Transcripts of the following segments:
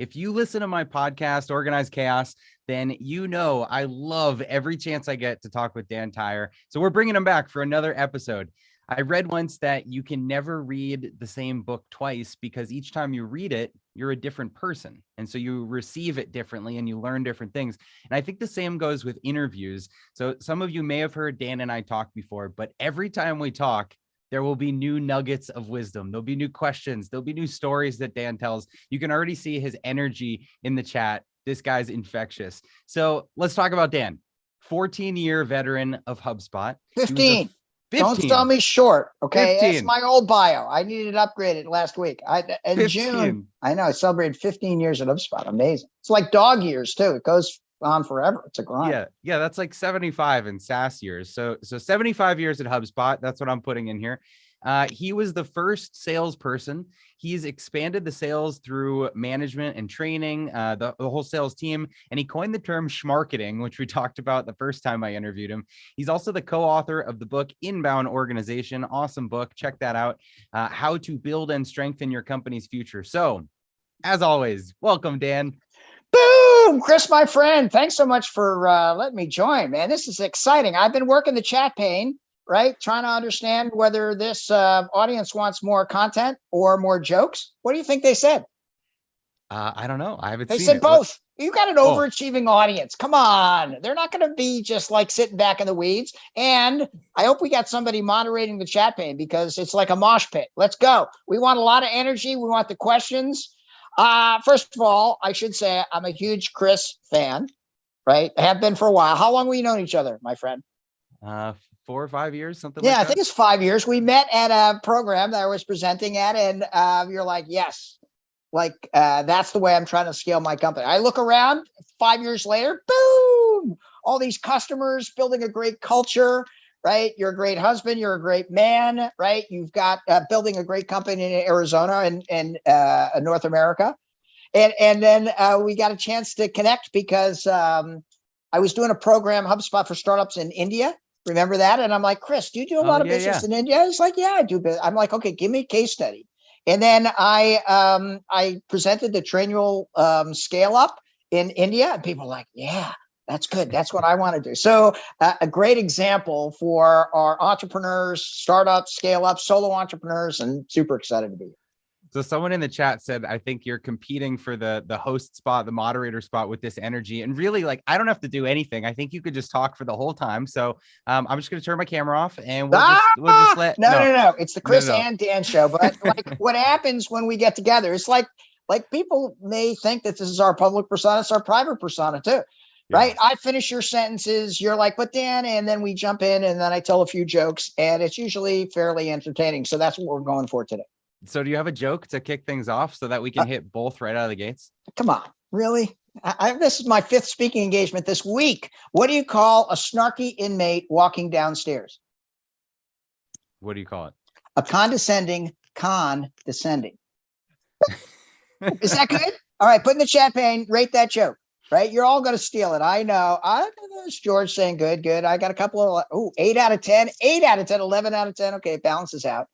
If you listen to my podcast, Organized Chaos, then you know I love every chance I get to talk with Dan Tyre. So we're bringing him back for another episode. I read once that you can never read the same book twice because each time you read it, you're a different person. And so you receive it differently and you learn different things. And I think the same goes with interviews. So some of you may have heard Dan and I talk before, but every time we talk, there will be new nuggets of wisdom. There'll be new questions. There'll be new stories that Dan tells. You can already see his energy in the chat. This guy's infectious. So let's talk about Dan. 14-year veteran of HubSpot. 15. 15. Don't sell me short. Okay. 15. That's my old bio. I needed upgraded last week. In 15. June, I know I celebrated 15 years at HubSpot. Amazing. It's like dog years too. It goes on forever. It's a grind. Yeah. That's like 75 in SaaS years. So 75 years at HubSpot. That's what I'm putting in here. He was the first salesperson. He's expanded the sales through management and training, the whole sales team. And he coined the term schmarketing, which we talked about the first time I interviewed him. He's also the co-author of the book Inbound Organization. Awesome book. Check that out. How to build and strengthen your company's future. So as always, welcome, Dan. Boom, Chris, my friend. Thanks so much for letting me join, man. This is exciting. I've been working the chat pane, right? Trying to understand whether this audience wants more content or more jokes. What do you think they said? I don't know. I haven't They seen said it. both. You got an overachieving audience. Come on. They're not going to be just like sitting back in the weeds. And I hope we got somebody moderating the chat pane because it's like a mosh pit. Let's go. We want a lot of energy. We want the questions. First of all, I should say I'm a huge Chris fan, right? I have been for a while. How long have we known each other, my friend? 4 or 5 years, something like Yeah, that. I think it's 5 years. We met at a program that I was presenting at, and you're like, yes, like that's the way I'm trying to scale my company. I look around 5 years later, boom, all these customers, building a great culture, right? You're a great husband. You're a great man, right? You've got building a great company in Arizona and North America. And then we got a chance to connect because I was doing a program, HubSpot for startups in India. Remember that? And I'm like, Chris, do you do a lot of business in India? It's like, yeah, I do. I'm like, okay, give me a case study. And then I presented the Trainual scale up in India, and people are like, yeah, that's good. That's what I want to do. So a great example for our entrepreneurs, startups, scale up, solo entrepreneurs, and super excited to be here. So someone in the chat said, I think you're competing for the host spot, the moderator spot with this energy. And really, like, I don't have to do anything. I think you could just talk for the whole time. So I'm just going to turn my camera off and we'll just let. No. It's the Chris and Dan show. But like what happens when we get together, it's like people may think that this is our public persona. It's our private persona too. Yeah. Right. I finish your sentences. You're like, but Dan, and then we jump in and then I tell a few jokes and it's usually fairly entertaining. So that's what we're going for today. So do you have a joke to kick things off so that we can hit both right out of the gates? Come on, really? This is my 5th speaking engagement this week. What do you call a snarky inmate walking downstairs? What do you call it? A condescending condescending. Is that good? All right, put in the chat pane, rate that joke, right? You're all going to steal it. I know. There's George saying good. I got a couple of, 8 out of 10, 8 out of 10, 11 out of 10. Okay, it balances out.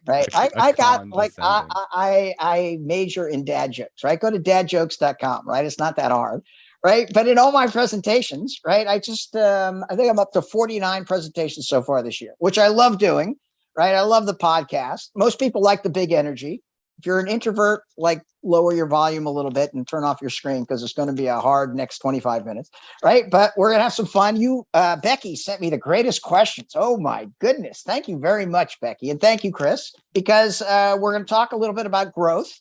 Right. I got like, I major in dad jokes, right? Go to dadjokes.com, right? It's not that hard, right? But in all my presentations, right? I just, I think I'm up to 49 presentations so far this year, which I love doing, right? I love the podcast. Most people like the big energy. If you're an introvert, like lower your volume a little bit and turn off your screen because it's going to be a hard next 25 minutes, right? But we're going to have some fun. Becky sent me the greatest questions. Oh my goodness. Thank you very much, Becky. And thank you, Chris, because we're going to talk a little bit about growth,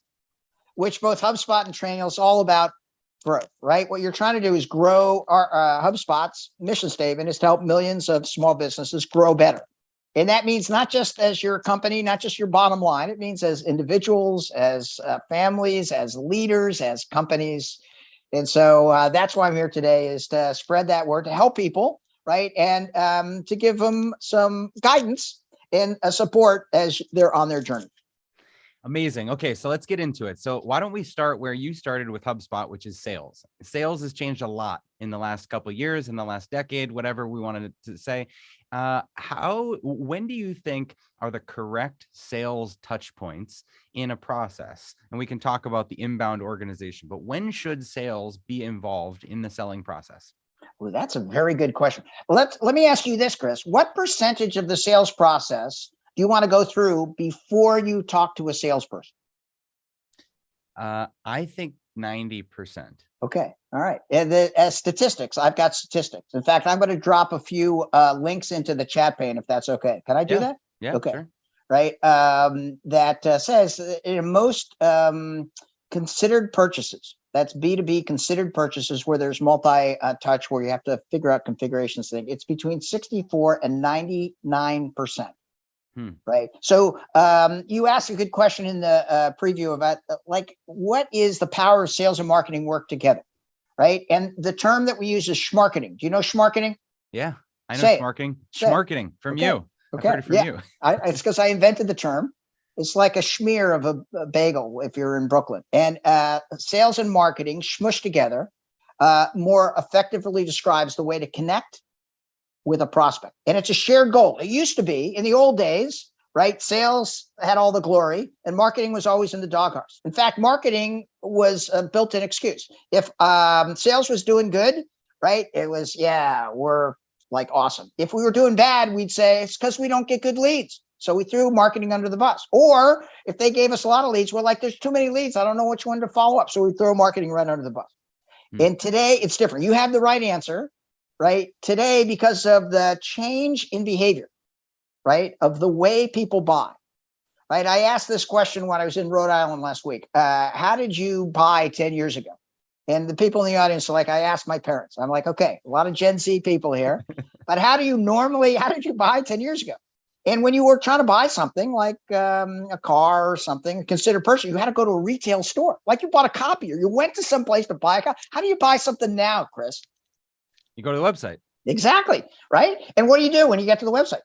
which both HubSpot and Trainual is all about growth, right? What you're trying to do is grow. Our HubSpot's mission statement is to help millions of small businesses grow better. And that means not just as your company, not just your bottom line. It means as individuals, as families, as leaders, as companies. And so that's why I'm here today, is to spread that word, to help people, right? And to give them some guidance and support as they're on their journey. Amazing. Okay, so let's get into it. So why don't we start where you started with HubSpot, which is sales. Sales has changed a lot in the last couple of years, in the last decade, whatever we wanted to say. When do you think are the correct sales touch points in a process? And we can talk about the inbound organization, but when should sales be involved in the selling process? Well, that's a very good question. Let me ask you this, Chris. What percentage of the sales process do you want to go through before you talk to a salesperson? I think 90%. Okay. All right. And as statistics, I've got statistics. In fact, I'm going to drop a few links into the chat pane if that's okay. Can I do that? Yeah. Okay. Sure. Right. That says in most considered purchases, that's B2B considered purchases where there's multi-touch, where you have to figure out configurations thing. It's between 64 and 99%. Right. So you asked a good question in the preview about like, what is the power of sales and marketing work together? Right. And the term that we use is schmarketing. Do you know schmarketing? Yeah, I know Say it. schmarketing. Say it. Schmarketing from you. I've heard it from you. It's because I invented the term. It's like a schmear of a bagel if you're in Brooklyn. And sales and marketing smushed together more effectively describes the way to connect with a prospect. And it's a shared goal. It used to be in the old days, right? Sales had all the glory and marketing was always in the doghouse. In fact, marketing was a built-in excuse. If sales was doing good, right? It was, yeah, we're like awesome. If we were doing bad, we'd say it's because we don't get good leads. So we threw marketing under the bus. Or if they gave us a lot of leads, we're like, there's too many leads. I don't know which one to follow up. So we throw marketing right under the bus. And today it's different. You have the right answer. Right today, because of the change in behavior, right, of the way people buy, right? I asked this question when I was in Rhode Island last week. How did you buy 10 years ago? And the people in the audience are like, I asked my parents. I'm like, okay, a lot of Gen Z people here, but how did you buy 10 years ago? And when you were trying to buy something like a car or something, considered purchase, you had to go to a retail store. Like you bought a copier. You went to some place to buy a copy. How do you buy something now, Chris? You go to the website. Exactly. Right. And what do you do when you get to the website?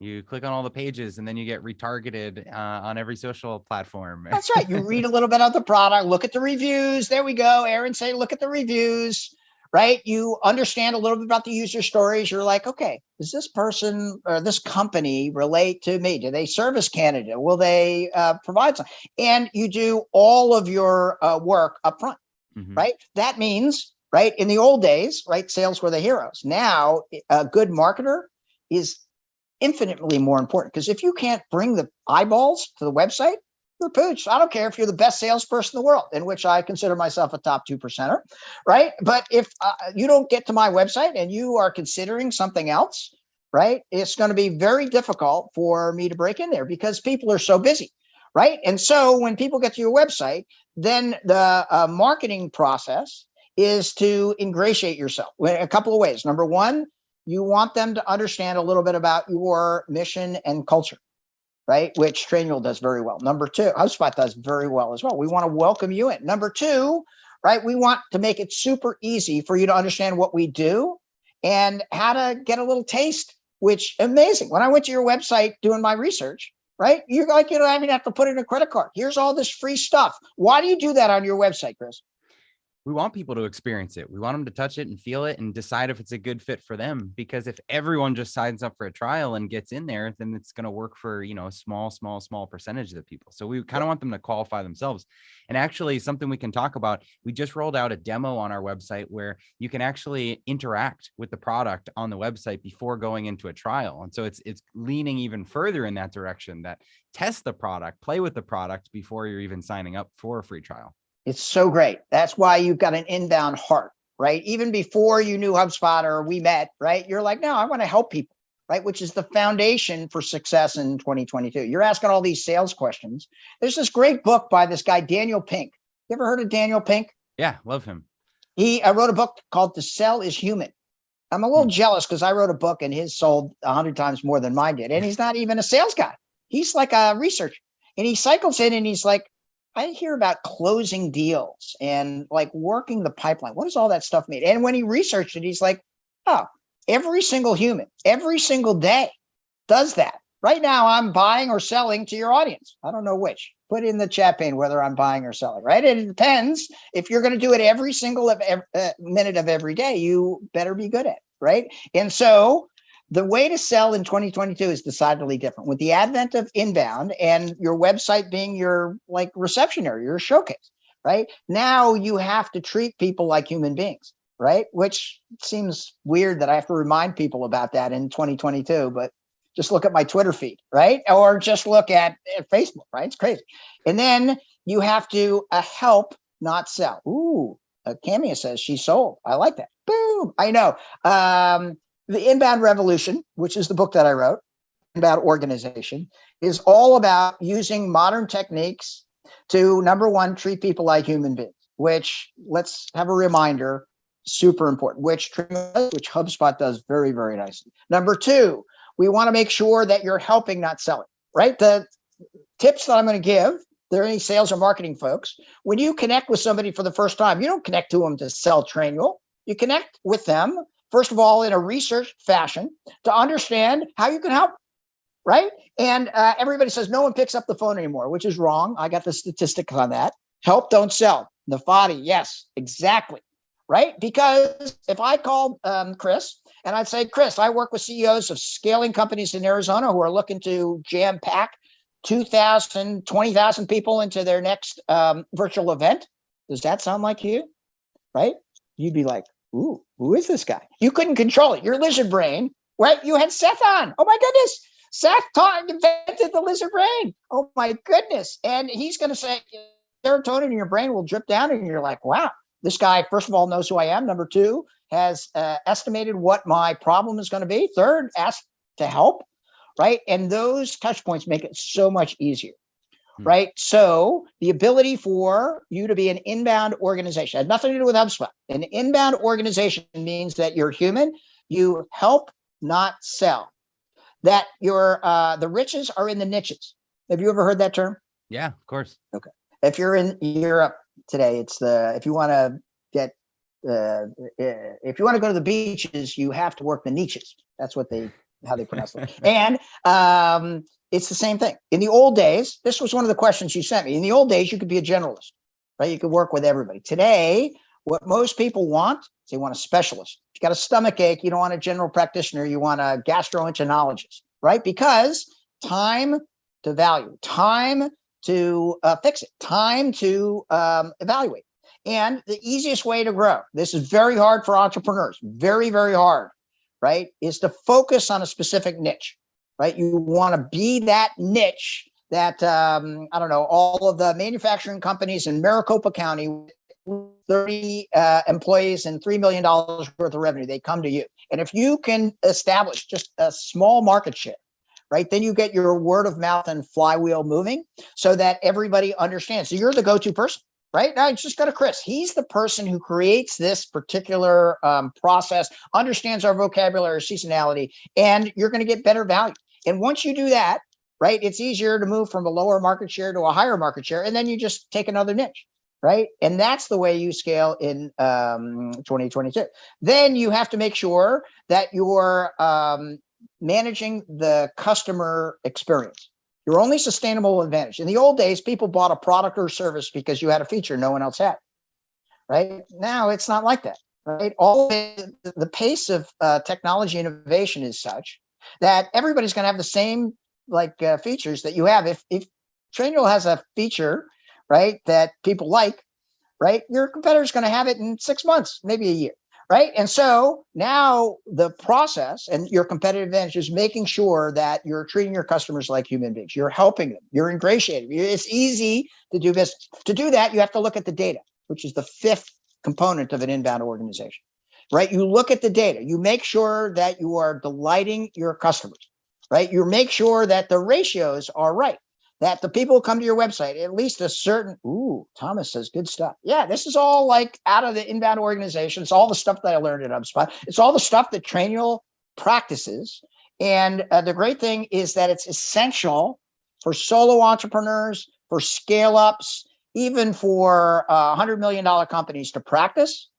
You click on all the pages and then you get retargeted on every social platform. That's right. You read a little bit of the product, look at the reviews. There we go. Aaron say, look at the reviews, right? You understand a little bit about the user stories. You're like, okay, does this person or this company relate to me? Do they service Canada? Will they provide some? And you do all of your work up front, right? That means, right, in the old days, right, sales were the heroes. Now, a good marketer is infinitely more important because if you can't bring the eyeballs to the website, you're pooch. I don't care if you're the best salesperson in the world, in which I consider myself a top 2%er, right? But if you don't get to my website and you are considering something else, right, it's going to be very difficult for me to break in there because people are so busy, right? And so when people get to your website, then the marketing process is to ingratiate yourself in a couple of ways. Number one, you want them to understand a little bit about your mission and culture, right? Which Trainual does very well. Number two, HubSpot does very well as well. We want to welcome you in. Number two, right? We want to make it super easy for you to understand what we do and how to get a little taste, which amazing. When I went to your website doing my research, right? You're like, you don't even have to put in a credit card. Here's all this free stuff. Why do you do that on your website, Chris? We want people to experience it. We want them to touch it and feel it and decide if it's a good fit for them. Because if everyone just signs up for a trial and gets in there, then it's going to work for, a small percentage of the people. So we kind of want them to qualify themselves. And actually something we can talk about, we just rolled out a demo on our website where you can actually interact with the product on the website before going into a trial. And so it's leaning even further in that direction, that test the product, play with the product before you're even signing up for a free trial. It's so great. That's why you've got an inbound heart, right? Even before you knew HubSpot or we met, right? You're like, no, I want to help people, right? Which is the foundation for success in 2022. You're asking all these sales questions. There's this great book by this guy, Daniel Pink. You ever heard of Daniel Pink? Yeah, love him. I wrote a book called To Sell is Human. I'm a little jealous because I wrote a book and his sold 100 times more than mine did. And he's not even a sales guy. He's like a researcher. And he cycles in and he's like, I hear about closing deals and like working the pipeline. What does all that stuff mean? And when he researched it, he's like, oh, every single human, every single day does that. Right now, I'm buying or selling to your audience. I don't know which. Put in the chat pane whether I'm buying or selling, right? And it depends. If you're going to do it every single minute of every day, you better be good at it, right? And so the way to sell in 2022 is decidedly different. With the advent of inbound and your website being your like reception area, your showcase, right? Now you have to treat people like human beings, right? Which seems weird that I have to remind people about that in 2022, but just look at my Twitter feed, right? Or just look at Facebook, right? It's crazy. And then you have to help, not sell. Ooh, Camia says she sold. I like that. Boom. I know. The Inbound Revolution, which is the book that I wrote, Inbound Organization, is all about using modern techniques to, number one, treat people like human beings, which, let's have a reminder, super important, which HubSpot does very, very nicely. Number two, we want to make sure that you're helping, not selling, right? The tips that I'm going to give, there are any sales or marketing folks, when you connect with somebody for the first time, you don't connect to them to sell Trainual. You connect with them, first of all, in a research fashion to understand how you can help, right? And everybody says no one picks up the phone anymore, which is wrong. I got the statistics on that. Help, don't sell. Nafati, yes, exactly, right? Because if I called Chris and I'd say, Chris, I work with CEOs of scaling companies in Arizona who are looking to jam pack 2,000, 20,000 people into their next virtual event. Does that sound like you? Right? You'd be like, ooh, who is this guy? You couldn't control it. Your lizard brain, right? You had Seth on. Oh my goodness. Seth invented the lizard brain. Oh my goodness. And he's going to say, serotonin in your brain will drip down. And you're like, wow, this guy, first of all, knows who I am. Number two, has estimated what my problem is going to be. Third, asked to help. Right. And those touch points make it so much easier. Right. So the ability for you to be an inbound organization has nothing to do with HubSpot. An inbound organization means that you're human, you help, not sell. That your the riches are in the niches. Have you ever heard that term? Yeah, of course. Okay. If you're in Europe today, it's if you want to get if you want to go to the beaches, you have to work the niches. That's what how they pronounce it. And it's the same thing. In the old days, this was one of the questions you sent me. In the old days, you could be a generalist, right? You could work with everybody. Today, what most people want is they want a specialist. If you got a stomach ache, you don't want a general practitioner, you want a gastroenterologist, right? Because time to value, time to fix it, time to evaluate. And the easiest way to grow, this is very hard for entrepreneurs, very, very hard, right, is to focus on a specific niche, right? You want to be that niche that, I don't know, all of the manufacturing companies in Maricopa County, 30 employees and $3 million worth of revenue, they come to you. And if you can establish just a small market share, right, then you get your word of mouth and flywheel moving so that everybody understands. So you're the go-to person. Right now, it's just go to Chris. He's the person who creates this particular process, understands our vocabulary, seasonality, and you're going to get better value. And once you do that, right, it's easier to move from a lower market share to a higher market share, and then you just take another niche, right? And that's the way you scale in 2022. Then you have to make sure that you're managing the customer experience. Your only sustainable advantage. In the old days, people bought a product or service because you had a feature no one else had, right? Now it's not like that, right? All the pace of technology innovation is such that everybody's going to have the same features that you have. If Trainual has a feature, right, that people like, right, your competitor's going to have it in 6 months, maybe a year. Right. And so now the process and your competitive advantage is making sure that you're treating your customers like human beings. You're helping them. You're ingratiating. It's easy to do business. To do that, you have to look at the data, which is the fifth component of an inbound organization. Right. You look at the data. You make sure that you are delighting your customers. Right. You make sure that the ratios are right. That the people who come to your website, at least a certain, Thomas says good stuff. Yeah, this is all like out of the inbound organization. It's all the stuff that I learned at HubSpot. It's all the stuff that Trainual practices. And the great thing is that it's essential for solo entrepreneurs, for scale ups, even for $100 million companies to practice.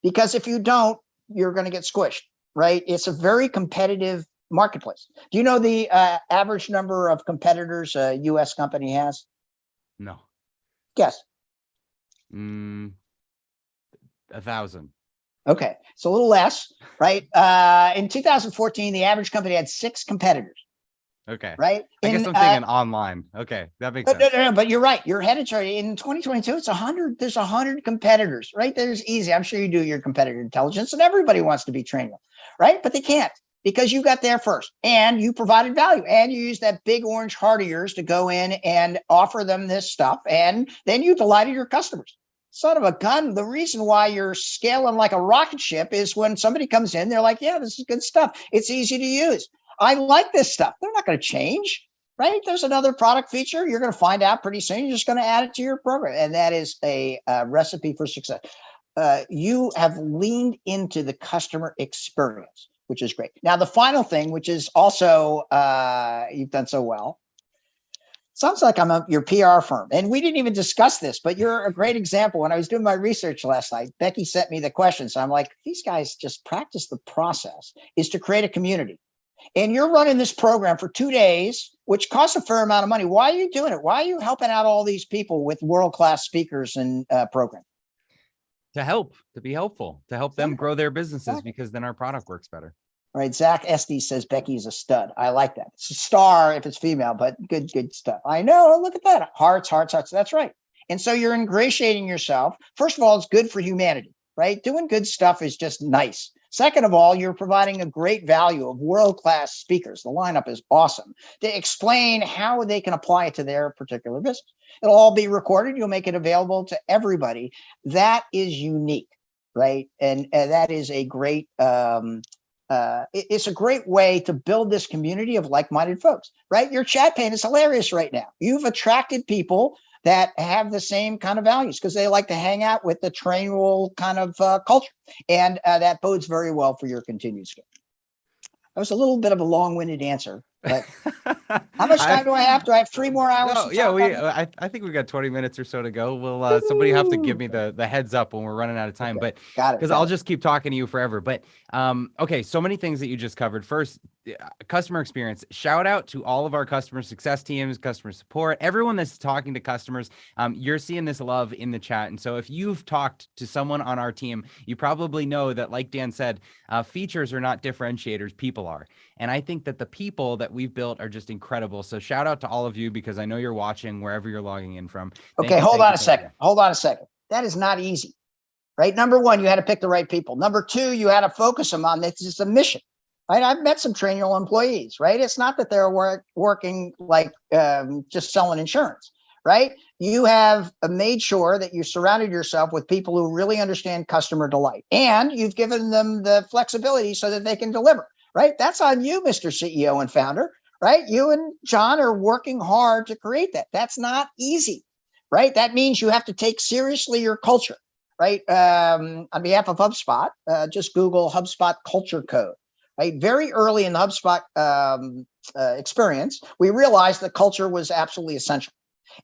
Because if you don't, you're going to get squished, right? It's a very competitive marketplace. Do you know the average number of competitors a U.S. company has? No. Guess. 1,000. Okay. It's a little less, right? In 2014, the average company had 6 competitors, Okay. right? I guess I'm thinking online. Okay. That makes sense. No, but you're right. You're headed toward in 2022. It's 100. There's 100 competitors, right? There's easy. I'm sure you do your competitor intelligence, and everybody wants to be trained, right? But they can't because you got there first, and you provided value, and you used that big orange heart of yours to go in and offer them this stuff, and then you delighted your customers. Son of a gun. The reason why you're scaling like a rocket ship is when somebody comes in, they're like, yeah, this is good stuff. It's easy to use. I like this stuff. They're not going to change, right? There's another product feature. You're going to find out pretty soon. You're just going to add it to your program. And that is a recipe for success. You have leaned into the customer experience, which is great. Now, the final thing, which is also you've done so well, sounds like I'm your PR firm. And we didn't even discuss this, but you're a great example. When I was doing my research last night, Becky sent me the questions. So I'm like, these guys just practice the process, is to create a community. And you're running this program for 2 days, which costs a fair amount of money. Why are you doing it? Why are you helping out all these people with world-class speakers and programs? To be helpful, to help them grow their businesses, because then our product works better. All right. Zach Esty says Becky is a stud. I like that. It's a star if it's female, but good stuff. I know. Look at that. Hearts. That's right. And so you're ingratiating yourself. First of all, it's good for humanity, right? Doing good stuff is just nice. Second of all, you're providing a great value of world-class speakers. The lineup is awesome to explain how they can apply it to their particular business. It'll all be recorded. You'll make it available to everybody. That is unique, right? And that is a great, it's a great way to build this community of like-minded folks, right? Your chat pane is hilarious right now. You've attracted people that have the same kind of values because they like to hang out with the trainable kind of culture. And that bodes very well for your continued scale. That was a little bit of a long-winded answer, but how much time do I have? Do I have 3 more hours? No, yeah, I think we got 20 minutes or so to go. We'll somebody have to give me the heads up when we're running out of time, okay. But got it, because I'll just keep talking to you forever. But okay, so many things that you just covered. First, customer experience. Shout out to all of our customer success teams, customer support, everyone that's talking to customers. You're seeing this love in the chat, and so if you've talked to someone on our team, you probably know that, like Dan said, features are not differentiators, people are. And I think that the people that we've built are just incredible. So shout out to all of you, because I know you're watching wherever you're logging in from. Okay, hold on a second. Hold on a second. That is not easy, right? Number one, you had to pick the right people. Number two, you had to focus them on this is a mission, right? I've met some trainable employees, right? It's not that they're working like just selling insurance, right? You have made sure that you surrounded yourself with people who really understand customer delight, and you've given them the flexibility so that they can deliver. Right? That's on you, Mr. CEO and founder, right? You and John are working hard to create that. That's not easy, right? That means you have to take seriously your culture, right? On behalf of HubSpot, just Google HubSpot culture code, right? Very early in the HubSpot experience, we realized that culture was absolutely essential.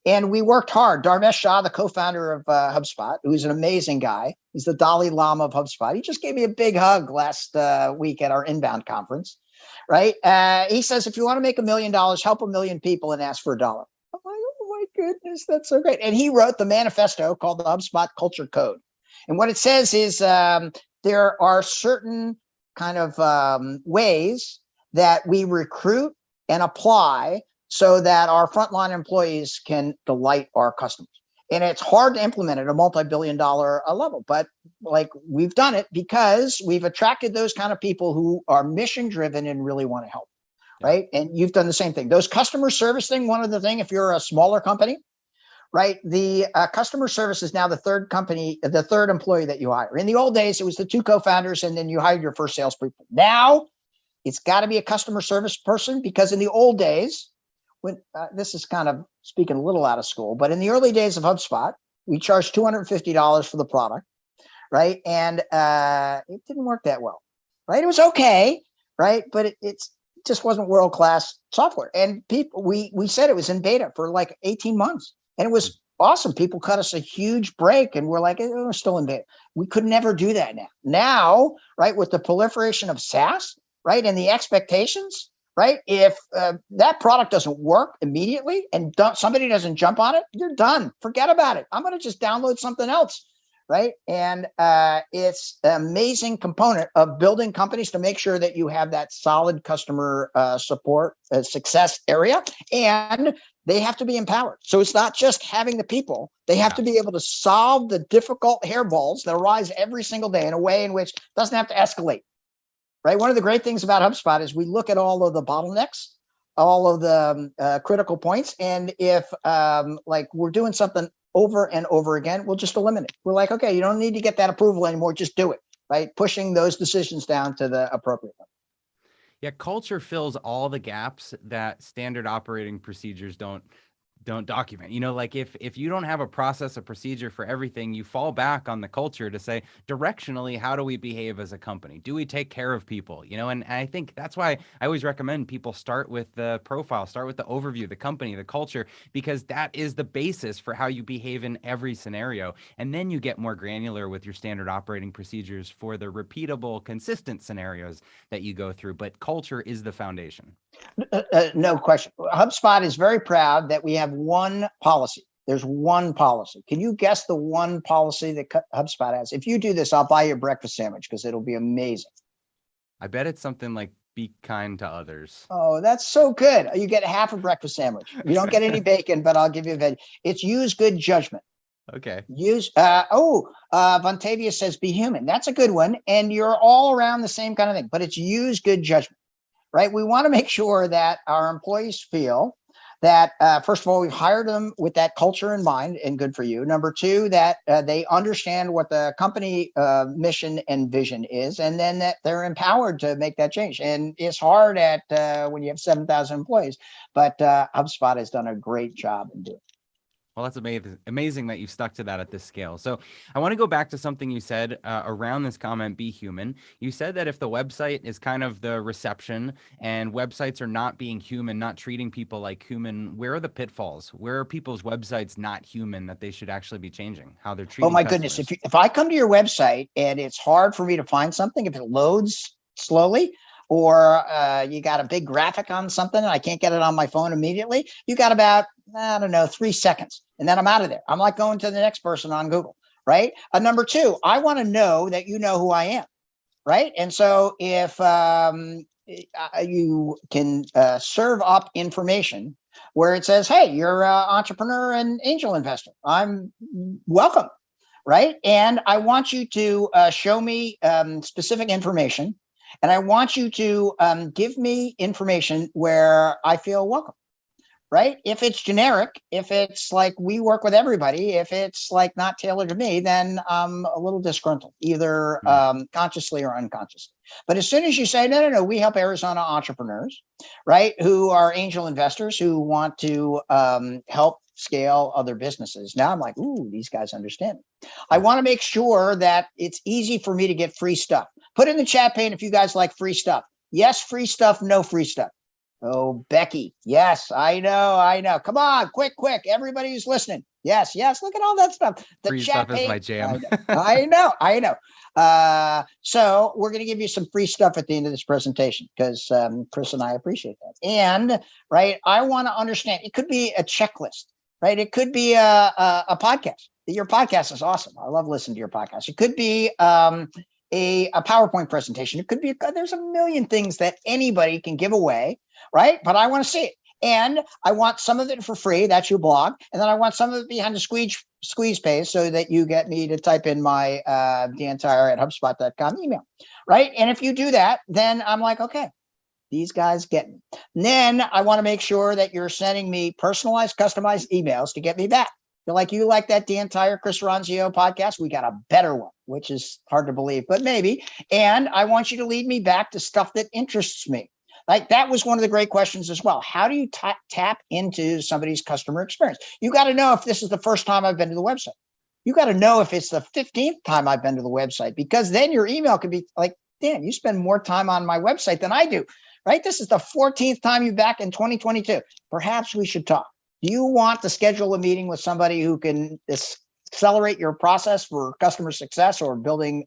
And we worked hard. Dharmesh Shah, the co-founder of HubSpot, who's an amazing guy. He's the Dalai Lama of HubSpot. He just gave me a big hug last week at our inbound conference, right? He says, if you want to make $1 million, help 1 million people and ask for $1. I'm like, oh my goodness, that's so great. And he wrote the manifesto called the HubSpot Culture Code. And what it says is there are certain kind of ways that we recruit and apply so that our frontline employees can delight our customers. And it's hard to implement at a multi-billion-dollar level, but like we've done it because we've attracted those kind of people who are mission-driven and really want to help, right? And you've done the same thing. Those customer service thing, one of the thing, if you're a smaller company, right? The customer service is now the third employee that you hire. In the old days, it was the 2 co-founders, and then you hired your first salespeople. Now, it's got to be a customer service person, because in the old days, when this is kind of speaking a little out of school, but in the early days of HubSpot, we charged $250 for the product, right? And it didn't work that well, right? It was okay, right? But it just wasn't world-class software. And people, we said it was in beta for like 18 months, and it was awesome. People cut us a huge break, and we're like, we're still in beta. We could never do that now. Now, right, with the proliferation of SaaS, right, and the expectations, right? If that product doesn't work immediately and somebody doesn't jump on it, you're done. Forget about it. I'm going to just download something else, right? And it's an amazing component of building companies to make sure that you have that solid customer support success area, and they have to be empowered. So it's not just having the people, they have to be able to solve the difficult hairballs that arise every single day in a way in which it doesn't have to escalate, right? One of the great things about HubSpot is we look at all of the bottlenecks, all of the critical points. And if like we're doing something over and over again, we'll just eliminate. We're like, okay, you don't need to get that approval anymore. Just do it, right? Pushing those decisions down to the appropriate level. Yeah, culture fills all the gaps that standard operating procedures don't document. You know, like if you don't have a process, a procedure for everything, you fall back on the culture to say directionally, how do we behave as a company? Do we take care of people? You know, and I think that's why I always recommend people start with the profile, start with the overview, the company, the culture, because that is the basis for how you behave in every scenario. And then you get more granular with your standard operating procedures for the repeatable, consistent scenarios that you go through. But culture is the foundation. No question. HubSpot is very proud that we have one policy. There's one policy. Can you guess the one policy that HubSpot has? If you do this, I'll buy you a breakfast sandwich because it'll be amazing. I bet it's something like be kind to others. Oh, that's so good. You get half a breakfast sandwich. You don't get any bacon, but I'll give you a veg. It's use good judgment. Okay. Vontavia says be human. That's a good one. And you're all around the same kind of thing, but it's use good judgment. Right? We want to make sure that our employees feel that, first of all, we've hired them with that culture in mind and good for you. Number two, that they understand what the company mission and vision is, and then that they're empowered to make that change. And it's hard at when you have 7,000 employees, but HubSpot has done a great job in doing it. Well, that's amazing that you stuck to that at this scale. So I want to go back to something you said around this comment, be human. You said that if the website is kind of the reception and websites are not being human, not treating people like human, where are the pitfalls? Where are people's websites not human that they should actually be changing, how they're treating Oh my customers? goodness. If I come to your website and it's hard for me to find something, if it loads slowly, or you got a big graphic on something and I can't get it on my phone immediately, you got about, I don't know, 3 seconds. And then I'm out of there. I'm like going to the next person on Google, right? Number two, I want to know that you know who I am, right? And so if you can serve up information where it says, hey, you're an entrepreneur and angel investor, I'm welcome, right? And I want you to show me specific information. And I want you to give me information where I feel welcome, right? If it's generic, if it's like we work with everybody, if it's like not tailored to me, then I'm a little disgruntled, either consciously or unconsciously. But as soon as you say, no, we help Arizona entrepreneurs, right, who are angel investors who want to help scale other businesses. Now I'm like, ooh, these guys understand me. I want to make sure that it's easy for me to get free stuff. Put in the chat pane if you guys like free stuff. Yes, free stuff, no free stuff. Oh, Becky. Yes, I know. Come on, quick. Everybody who's listening. Yes. Look at all that stuff. The free chat stuff is my jam. I know. So we're going to give you some free stuff at the end of this presentation because Chris and I appreciate that. And right, I want to understand. It could be a checklist, right? It could be a podcast. Your podcast is awesome. I love listening to your podcast. It could be a PowerPoint presentation. It could be, there's a million things that anybody can give away, right? But I want to see it. And I want some of it for free. That's your blog. And then I want some of it behind the squeeze page so that you get me to type in my dantire@hubspot.com email, right? And if you do that, then I'm like, okay, these guys get me. And then I want to make sure that you're sending me personalized, customized emails to get me back. You like that Dantire Chris Ronzio podcast? We got a better one, which is hard to believe, but maybe. And I want you to lead me back to stuff that interests me. Like that was one of the great questions as well. How do you tap into somebody's customer experience? You got to know if this is the first time I've been to the website. You got to know if it's the 15th time I've been to the website, because then your email could be like, Dan, you spend more time on my website than I do, right? This is the 14th time you're back in 2022. Perhaps we should talk. Do you want to schedule a meeting with somebody who can accelerate your process for customer success or building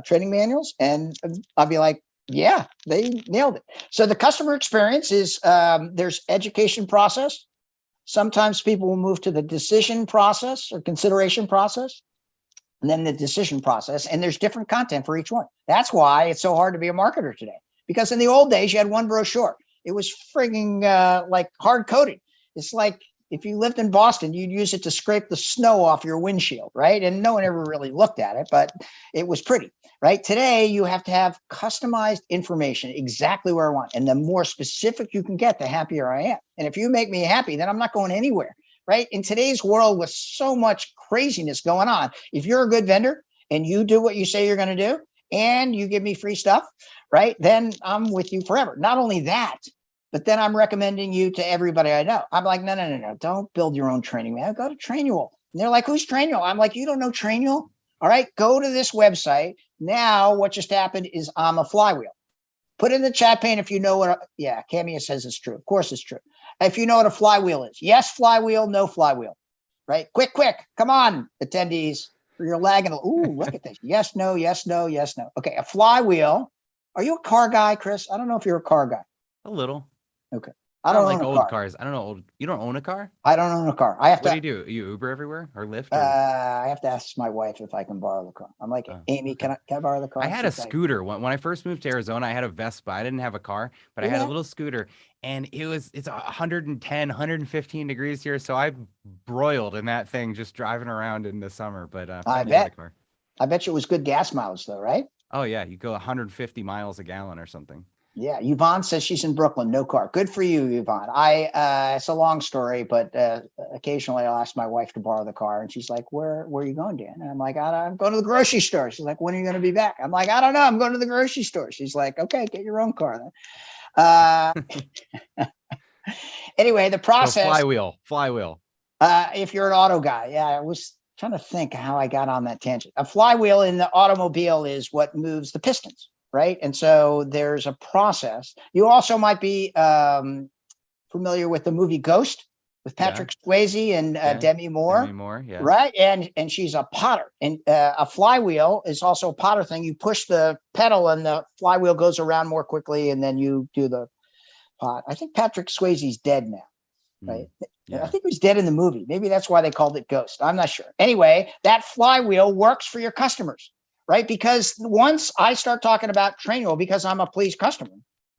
training manuals? And I'll be like, yeah, they nailed it. So the customer experience is there's education process. Sometimes people will move to the decision process or consideration process. and then the decision process. And there's different content for each one. That's why it's so hard to be a marketer today. Because in the old days, you had one brochure. It was frigging like hard coded. It's like if you lived in Boston, you'd use it to scrape the snow off your windshield, right? And no one ever really looked at it, but it was pretty, right? Today, you have to have customized information exactly where I want. And the more specific you can get, the happier I am. And if you make me happy, then I'm not going anywhere, right? In today's world with so much craziness going on, if you're a good vendor and you do what you say you're going to do and you give me free stuff, right? Then I'm with you forever. Not only that, but then I'm recommending you to everybody I know. I'm like, no. Don't build your own training, man. Go to Trainual. And they're like, who's Trainual? I'm like, you don't know Trainual? All right, go to this website. Now what just happened is I'm a flywheel. Put in the chat pane if you know what, Camia says it's true. Of course it's true. If you know what a flywheel is. Yes, flywheel, no flywheel, right? Quick, come on, attendees. You're lagging. Ooh, look at this. Yes, no. Okay, a flywheel. Are you a car guy, Chris? I don't know if you're a car guy. A little. Okay. I don't like old cars. I don't know. You don't own a car? I don't own a car. I have to. What do? You Uber everywhere or Lyft? Or? I have to ask my wife if I can borrow the car. I'm like, Amy, can I borrow the car? I had a scooter. When I first moved to Arizona, I had a Vespa. I didn't have a car, but I had a little scooter, and it's 110, 115 degrees here. So I broiled in that thing just driving around in the summer. But I bet you it was good gas mileage though, right? Oh yeah. You go 150 miles a gallon or something. Yeah, Yvonne says she's in Brooklyn, no car. Good for you, Yvonne. It's a long story, but occasionally I'll ask my wife to borrow the car, and she's like, "Where are you going, Dan?" And I'm like, "I'm going to the grocery store." She's like, "When are you going to be back?" I'm like, "I don't know. I'm going to the grocery store." She's like, "Okay, get your own car then." Anyway, the process. So flywheel. If you're an auto guy, I was trying to think how I got on that tangent. A flywheel in the automobile is what moves the pistons. Right. And so there's a process. You also might be familiar with the movie Ghost with Patrick Swayze and Demi Moore. Demi Moore, yeah. Right. And she's a potter. And a flywheel is also a potter thing. You push the pedal and the flywheel goes around more quickly. And then you do the pot. I think Patrick Swayze's dead now. Right. Yeah. I think he was dead in the movie. Maybe that's why they called it Ghost. I'm not sure. Anyway, that flywheel works for your customers. Right. Because once I start talking about Trainual, because I'm a pleased customer,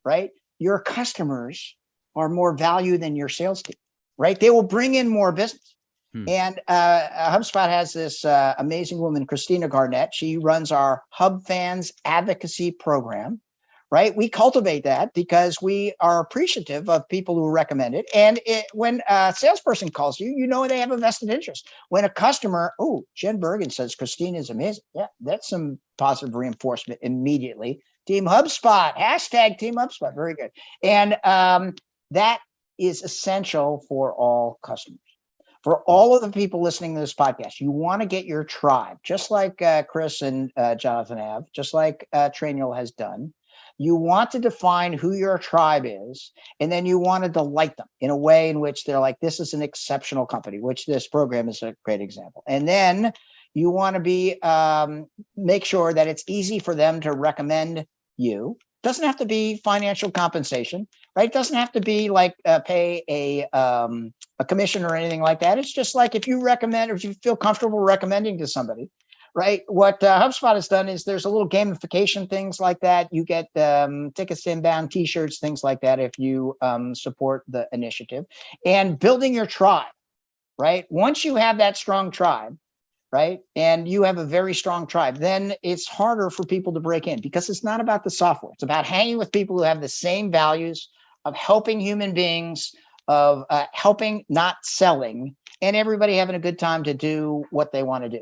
right? Your customers are more value than your sales team, right? They will bring in more business. And HubSpot has this amazing woman, Christina Garnett. She runs our Hub Fans Advocacy Program. Right. We cultivate that because we are appreciative of people who recommend it. And when a salesperson calls you, you know they have a vested interest. When a customer, Jen Bergen says Christine is amazing. Yeah, that's some positive reinforcement immediately. Team HubSpot, hashtag Team HubSpot. Very good. And that is essential for all customers. For all of the people listening to this podcast, you want to get your tribe, just like Chris and Jonathan have, just like Trainual has done. You want to define who your tribe is, and then you want to delight them in a way in which they're like, this is an exceptional company, which this program is a great example. And then you want to be make sure that it's easy for them to recommend you. Doesn't have to be financial compensation, right? It doesn't have to be like pay a commission or anything like that. It's just like if you recommend or if you feel comfortable recommending to somebody. Right. What HubSpot has done is there's a little gamification, things like that. You get tickets to inbound, T-shirts, things like that if you support the initiative. And building your tribe, right? Once you have that strong tribe, right, and you have a very strong tribe, then it's harder for people to break in because it's not about the software. It's about hanging with people who have the same values of helping human beings, of helping, not selling, and everybody having a good time to do what they want to do.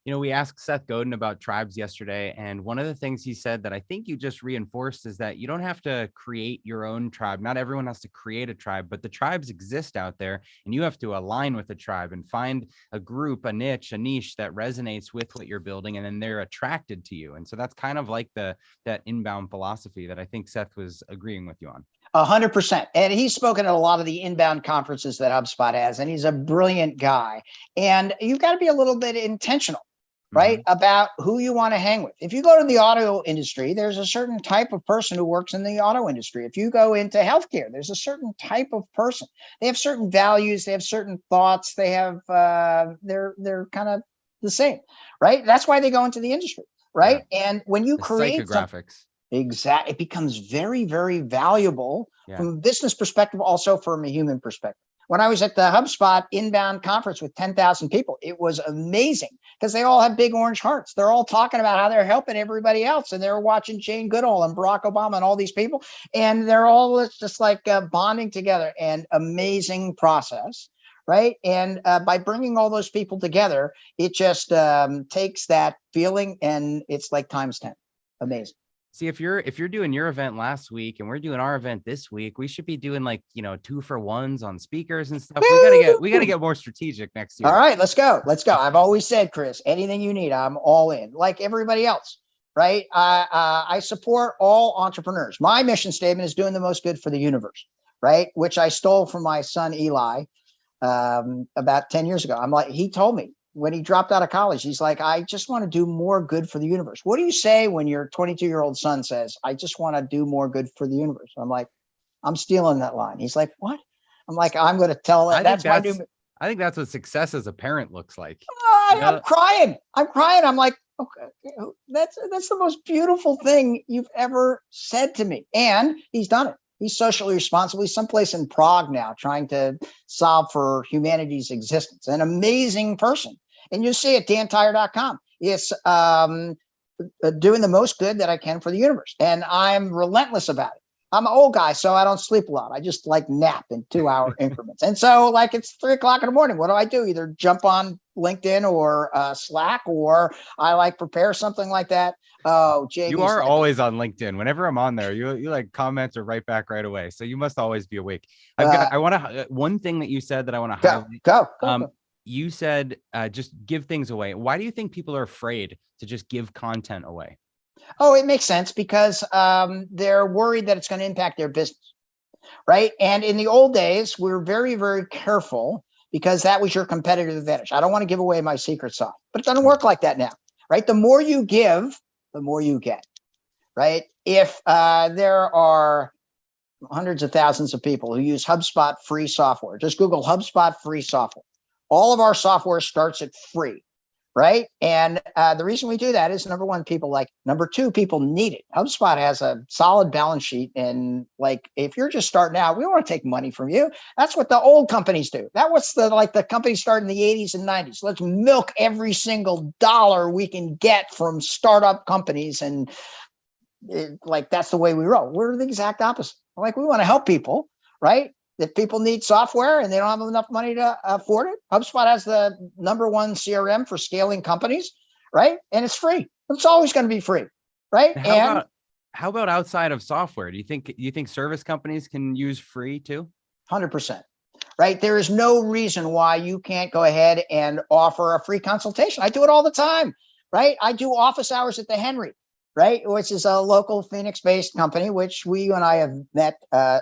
You know, we asked Seth Godin about tribes yesterday, and one of the things he said that I think you just reinforced is that you don't have to create your own tribe. Not everyone has to create a tribe, but the tribes exist out there, and you have to align with the tribe and find a group, a niche that resonates with what you're building, and then they're attracted to you. And so that's kind of like that inbound philosophy that I think Seth was agreeing with you on. 100%. And he's spoken at a lot of the inbound conferences that HubSpot has, and he's a brilliant guy. And you've got to be a little bit intentional, right? About who you want to hang with. If you go to the auto industry, there's a certain type of person who works in the auto industry. If you go into healthcare, there's a certain type of person. They have certain values. They have certain thoughts. They have, they're kind of the same, right? That's why they go into the industry, right? Yeah. And when you The create psychographics. it becomes very, very valuable Yeah. from a business perspective, also from a human perspective. When I was at the HubSpot inbound conference with 10,000 people, it was amazing because they all have big orange hearts. They're all talking about how they're helping everybody else. And they're watching Jane Goodall and Barack Obama and all these people. And they're all just like bonding together, and amazing process. Right. And by bringing all those people together, it just takes that feeling and it's like times 10. Amazing. See, if you're doing your event last week and we're doing our event this week, we should be doing like, 2-for-1s on speakers and stuff. We gotta get more strategic next year. All right, let's go. I've always said, Chris, anything you need, I'm all in, like everybody else, right? I support all entrepreneurs. My mission statement is doing the most good for the universe, right? Which I stole from my son, Eli, about 10 years ago. He told me when he dropped out of college, he's like, I just want to do more good for the universe. What do you say when your 22-year-old son says, I just want to do more good for the universe? I'm like, I'm stealing that line. He's like, what? I'm like, I'm going to tell that. I think that's what success as a parent looks like. I'm crying. I'm like, okay, that's the most beautiful thing you've ever said to me. And he's done it. He's socially responsible. He's someplace in Prague now trying to solve for humanity's existence. An amazing person. And you see at dantire.com. It's doing the most good that I can for the universe. And I'm relentless about it. I'm an old guy, so I don't sleep a lot. I just like nap in 2-hour increments. And so like it's 3:00 in the morning. What do I do? Either jump on LinkedIn or Slack, or I like prepare something like that. Oh, Jamie, you are always on LinkedIn. Whenever I'm on there, you like comment or write back right away. So you must always be awake. I want to, one thing that you said that I want to highlight. Go. You said, just give things away. Why do you think people are afraid to just give content away? Oh, it makes sense because they're worried that it's going to impact their business, right? And in the old days, we were very, very careful because that was your competitive advantage. I don't want to give away my secret sauce, but it doesn't work like that now, right? The more you give, the more you get, right? If there are hundreds of thousands of people who use HubSpot free software, just Google HubSpot free software. All of our software starts at free. Right. And the reason we do that is, number one, people like, number two, people need it. HubSpot has a solid balance sheet. And like, if you're just starting out, we don't want to take money from you. That's what the old companies do. That was the companies started in the 80s and 90s. Let's milk every single dollar we can get from startup companies. And that's the way we roll. We're the exact opposite. Like, we want to help people. Right. If people need software and they don't have enough money to afford it, HubSpot has the #1 CRM for scaling companies, right? And it's free. It's always going to be free, right? How about outside of software? Do you think service companies can use free too? 100%, right? There is no reason why you can't go ahead and offer a free consultation. I do it all the time, right? I do office hours at the Henry, right? Which is a local Phoenix-based company, which you and I have met.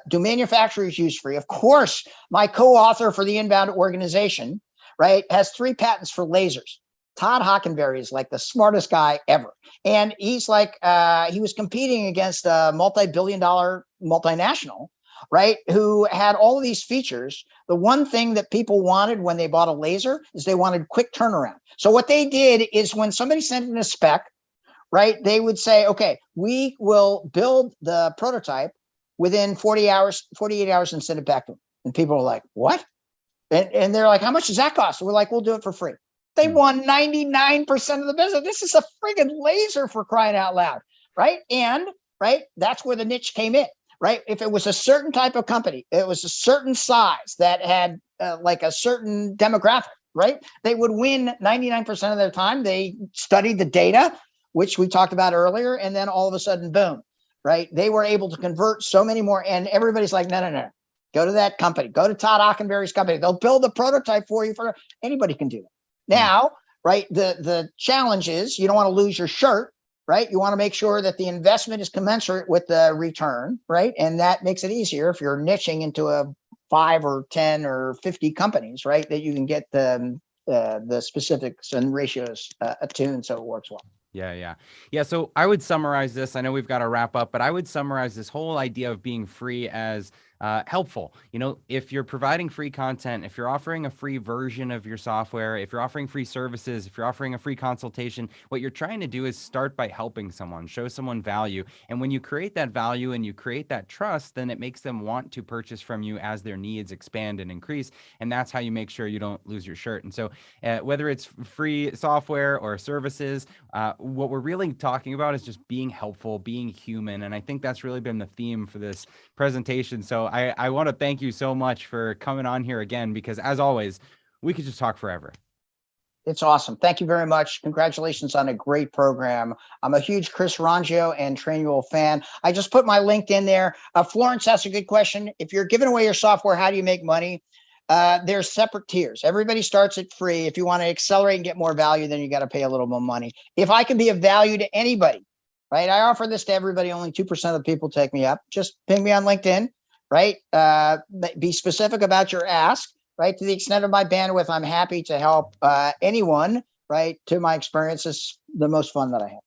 Do manufacturers use free? Of course, my co-author for the Inbound Organization, right, has 3 patents for lasers. Todd Hockenberry is like the smartest guy ever. And he's like, he was competing against a multi-billion-dollar multinational, right, who had all of these features. The one thing that people wanted when they bought a laser is they wanted quick turnaround. So what they did is, when somebody sent in a spec, right, they would say, okay, we will build the prototype within 48 hours and send it back to them. And people are like, what? And they're like, how much does that cost? And we're like, we'll do it for free. They won 99% of the business. This is a friggin' laser, for crying out loud, right? And, right, that's where the niche came in, right? If it was a certain type of company, it was a certain size that had like a certain demographic, right? They would win 99% of their time. They studied the data, which we talked about earlier. And then all of a sudden, boom, right? They were able to convert so many more. And everybody's like, no. Go to that company. Go to Todd Hockenberry's company. They'll build a prototype for you. Anybody can do that. Now, right, the challenge is, you don't want to lose your shirt, right? You want to make sure that the investment is commensurate with the return, right? And that makes it easier if you're niching into a 5 or 10 or 50 companies, right? That you can get the specifics and ratios attuned so it works well. Yeah. So I would summarize this. I know we've got to wrap up, but I would summarize this whole idea of being free as helpful. If you're providing free content, if you're offering a free version of your software, if you're offering free services, if you're offering a free consultation, what you're trying to do is start by helping someone, show someone value. And when you create that value and you create that trust, then it makes them want to purchase from you as their needs expand and increase. And that's how you make sure you don't lose your shirt. And so whether it's free software or services, what we're really talking about is just being helpful, being human. And I think that's really been the theme for this presentation. So I want to thank you so much for coming on here again, because as always, we could just talk forever. It's awesome. Thank you very much. Congratulations on a great program. I'm a huge Chris Rangio and Trainual fan. I just put my LinkedIn there. Florence asked a good question. If you're giving away your software, how do you make money? There's separate tiers. Everybody starts at free. If you want to accelerate and get more value, then you got to pay a little more money. If I can be of value to anybody, right? I offer this to everybody. Only 2% of the people take me up. Just ping me on LinkedIn, right? Be specific about your ask. Right, to the extent of my bandwidth, I'm happy to help anyone. Right, to my experience, is the most fun that I have.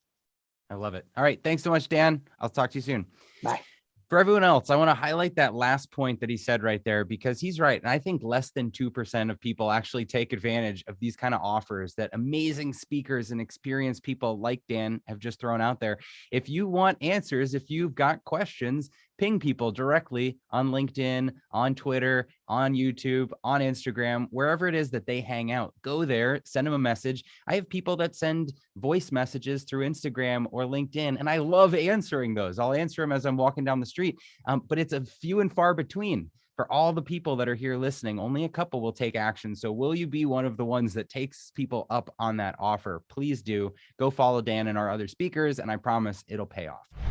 I love it. All right, thanks so much, Dan. I'll talk to you soon. Bye. For everyone else, I want to highlight that last point that he said right there, because he's right. And I think less than 2% of people actually take advantage of these kind of offers that amazing speakers and experienced people like Dan have just thrown out there. If you want answers, if you've got questions, ping people directly on LinkedIn, on Twitter, on YouTube, on Instagram, wherever it is that they hang out. Go there, send them a message. I have people that send voice messages through Instagram or LinkedIn, and I love answering those. I'll answer them as I'm walking down the street, but it's a few and far between. For all the people that are here listening, only a couple will take action. So will you be one of the ones that takes people up on that offer? Please do. Go follow Dan and our other speakers, and I promise it'll pay off.